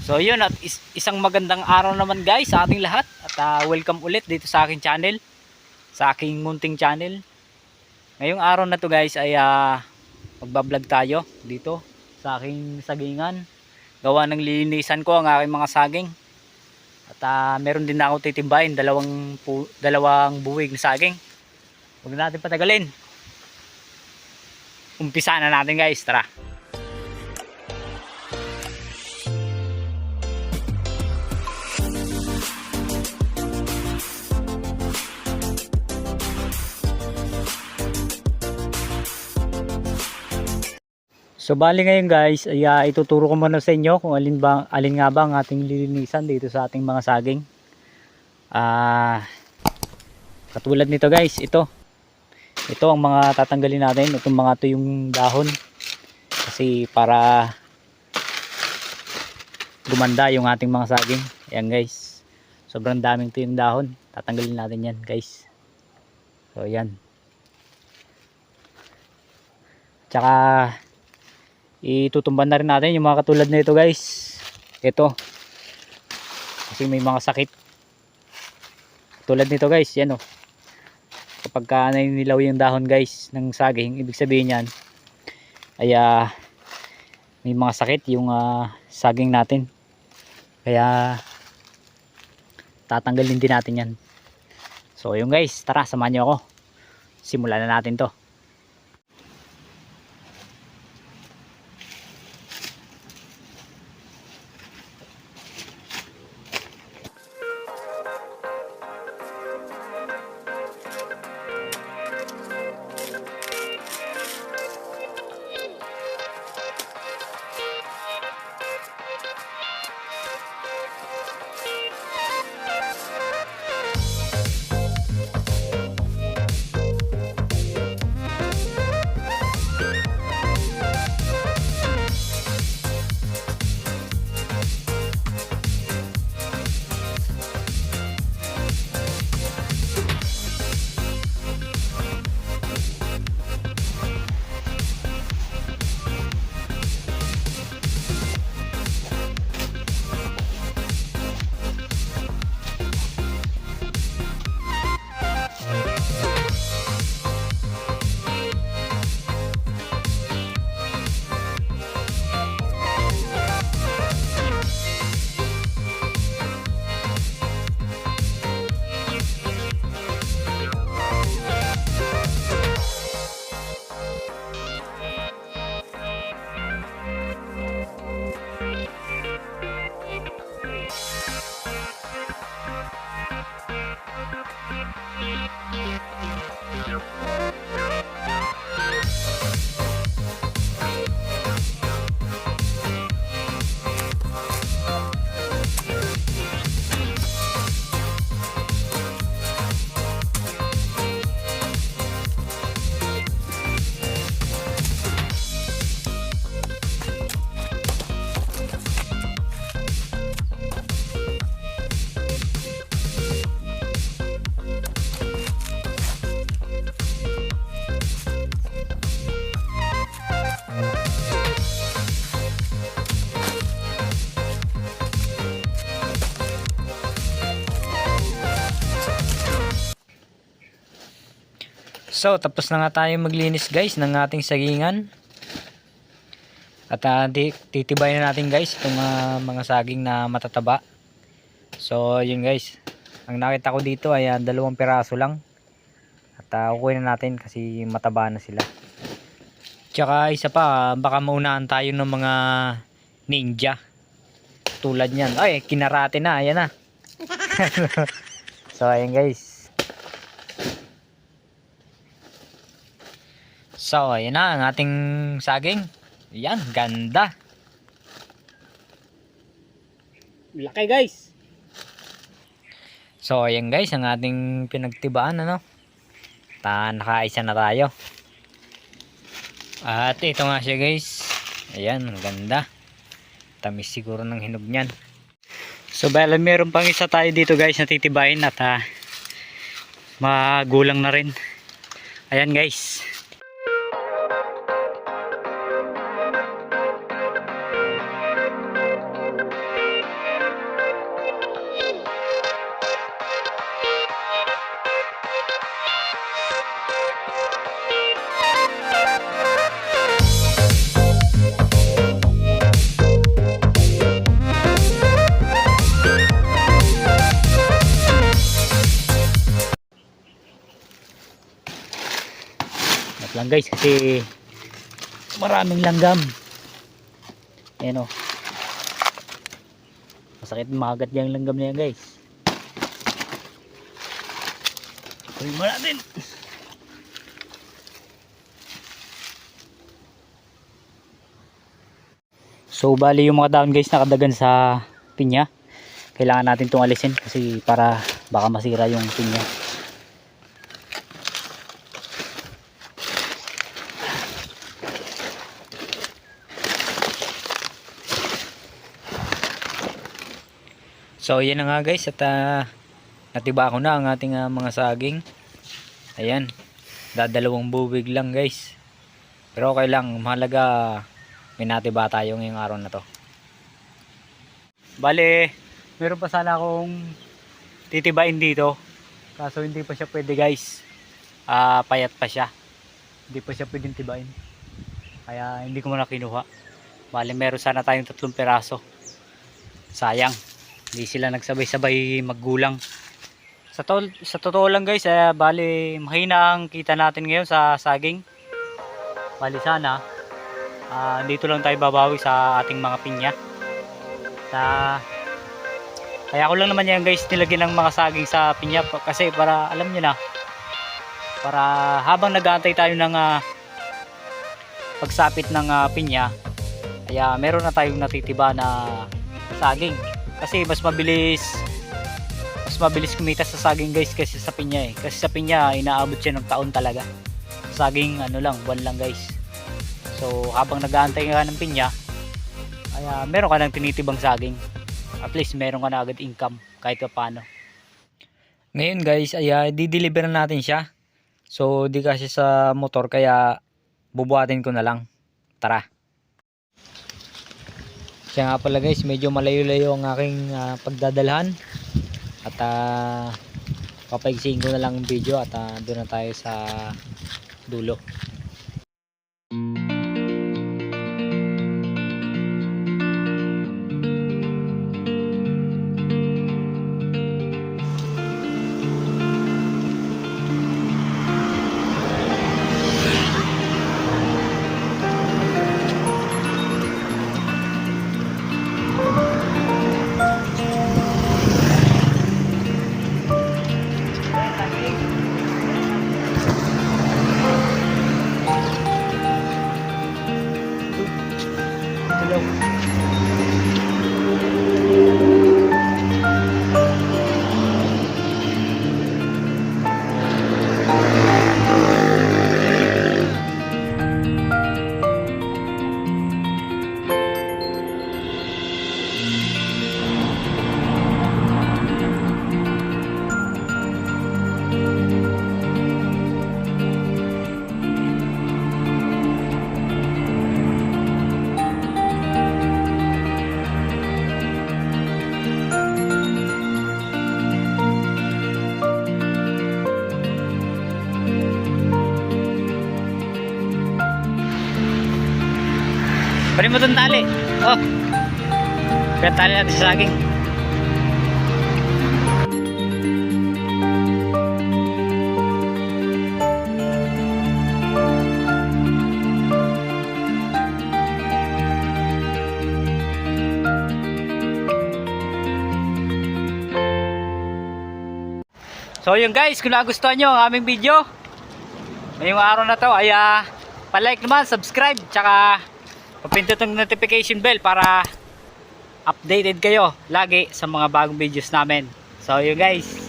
So yun, at isang magandang araw naman guys sa ating lahat. At welcome ulit dito sa aking channel, sa aking munting channel. Ngayong araw na to guys ay magbablog tayo dito sa aking sagingan. Gawa ng lilinisan ko ang aking mga saging. At meron din na ako titimbahin, dalawang buwig na saging. Huwag na natin patagalin. Umpisa na natin guys, tara. So bali ngayon guys ay ituturo ko muna sa inyo kung alin nga ba ang ating lilinisan dito sa ating mga saging. Katulad nito guys, ito ang mga tatanggalin natin, itong mga tuyong dahon, kasi para gumanda yung ating mga saging. Ayan guys, sobrang daming tuyong dahon, tatanggalin natin yan guys. So yan, tsaka itutumban na rin natin yung mga katulad na ito guys. Ito kasi may mga sakit tulad nito guys, yan kapag naninilaw yung dahon guys ng saging, ibig sabihin yan ay may mga sakit yung saging natin, kaya tatanggalin din natin yan. So yun guys, tara samahan nyo ako, simulan na natin to. So tapos na nga tayo maglinis guys ng ating sagingan. At titibayin na natin guys itong mga saging na matataba. So yun guys, ang nakita ko dito ay 2 piraso lang. At kukunin na natin kasi mataba na sila. Tsaka isa pa, baka maunahan tayo ng mga ninja tulad nyan. Ay, kinarate na, ayan na. So ayan guys. So ayan na ang ating saging. Ayan, ganda. Laki guys. So ayan guys ang ating pinagtibaan, nakaisa na tayo. At ito nga siya guys. Ayan, ang ganda. Tamis siguro ng hinog niyan. So bale meron pang isa tayo dito guys na titibayin at magulang na rin. Ayan guys. lang guys kasi maraming langgam. Ayan o. Masakit magat yung langgam na yan guys. Kunin mo natin. So bali yung mga dahon guys nakadagan sa pinya. Kailangan natin itong alisin kasi para baka masira yung pinya. So yan na nga guys, at natiba ko na ang ating mga saging. Ayan, dadalawang bubig lang guys, pero okay lang, mahalaga may natiba tayo ngayong araw na to. Bale, meron pa sana akong titibain dito, kaso hindi pa siya pwede guys. Payat pa siya, hindi pa siya pwedeng tibain, kaya hindi ko muna kinuha. Bale, meron sana tayong 3 peraso, sayang hindi sila nagsabay-sabay maggulang. Sa totoo lang guys, bali mahina ang kita natin ngayon sa saging. Bali sana dito lang tayo babawi sa ating mga pinya. Kaya ko lang naman yan guys nilagyan ng mga saging sa pinya kasi para alam nyo na, para habang nag-aantay tayo ng pagsapit ng pinya, kaya meron na tayong natitiba na saging. Kasi mas mabilis kumita sa saging guys kasi sa pinya kasi sa pinya inaabot siya ng taon talaga. Saging ano lang, buwan lang guys. So habang nag-aantay ka ng pinya, kaya meron ka ng tinitibang saging, at least meron ka na agad income kahit paano. Ngayon guys ay di-deliver natin siya. So di kasi sa motor kaya bubuhatin ko na lang. Tara. Kaya nga pala guys, medyo malayo-layo ang aking pagdadalhan. At papaigsiin ko na lang ang video at doon na tayo sa dulo. Pari mo itong tali. Oh. Kaya tali natin sa saging. So yun guys, kung nagustuhan nyo ang aming video ngayong araw na to ay pa-like naman, subscribe, tsaka papindot ang notification bell para updated kayo lagi sa mga bagong videos namin. So yun guys.